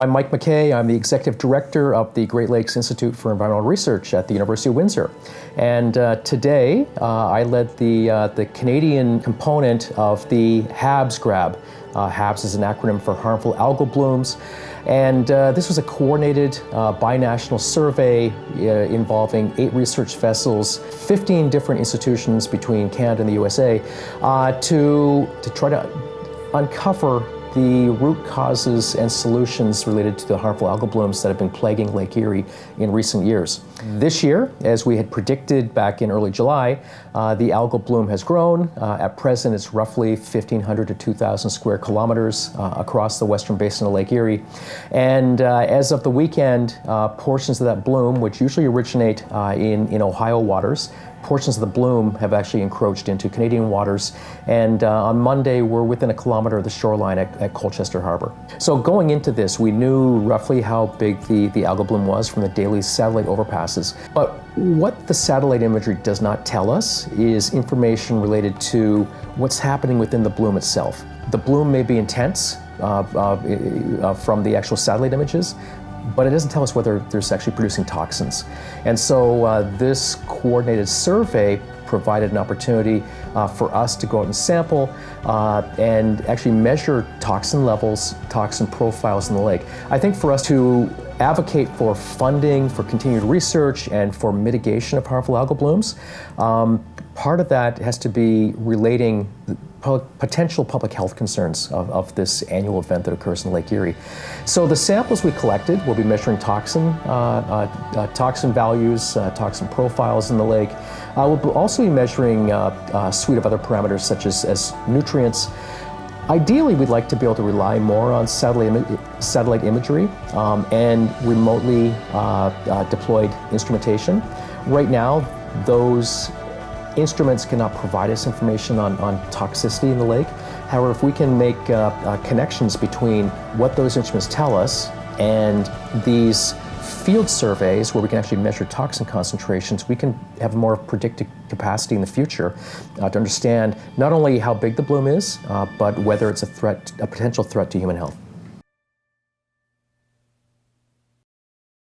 I'm Mike McKay. I'm the Executive Director of the Great Lakes Institute for Environmental Research at the University of Windsor. And today I led the Canadian component of the HABS grab. HABS is an acronym for Harmful Algal Blooms. And this was a coordinated binational survey involving 8 research vessels, 15 different institutions between Canada and the USA to try to uncover the root causes and solutions related to the harmful algal blooms that have been plaguing Lake Erie in recent years. This year, as we had predicted back in early July, the algal bloom has grown. At present, it's roughly 1,500 to 2,000 square kilometers across the western basin of Lake Erie. And as of the weekend, portions of that bloom, which usually originate in Ohio waters, portions of the bloom have actually encroached into Canadian waters, and on Monday we're within 1 kilometer of the shoreline at Colchester Harbor. So going into this, we knew roughly how big the algal bloom was from the daily satellite overpasses. But what the satellite imagery does not tell us is information related to what's happening within the bloom itself. The bloom may be intense from the actual satellite images, but it doesn't tell us whether there's actually producing toxins. And so this coordinated survey provided an opportunity for us to go out and sample and actually measure toxin levels, toxin profiles in the lake. I think for us to advocate for funding, for continued research, and for mitigation of harmful algal blooms, part of that has to be relating potential public health concerns of this annual event that occurs in Lake Erie. So the samples we collected, we'll be measuring toxin values, toxin profiles in the lake. We'll also be measuring a suite of other parameters such as nutrients. Ideally, we'd like to be able to rely more on satellite imagery and remotely deployed instrumentation. Right now, those instruments cannot provide us information on toxicity in the lake. However, if we can make connections between what those instruments tell us and these field surveys where we can actually measure toxin concentrations, we can have more predictive capacity in the future to understand not only how big the bloom is, but whether it's a potential threat to human health.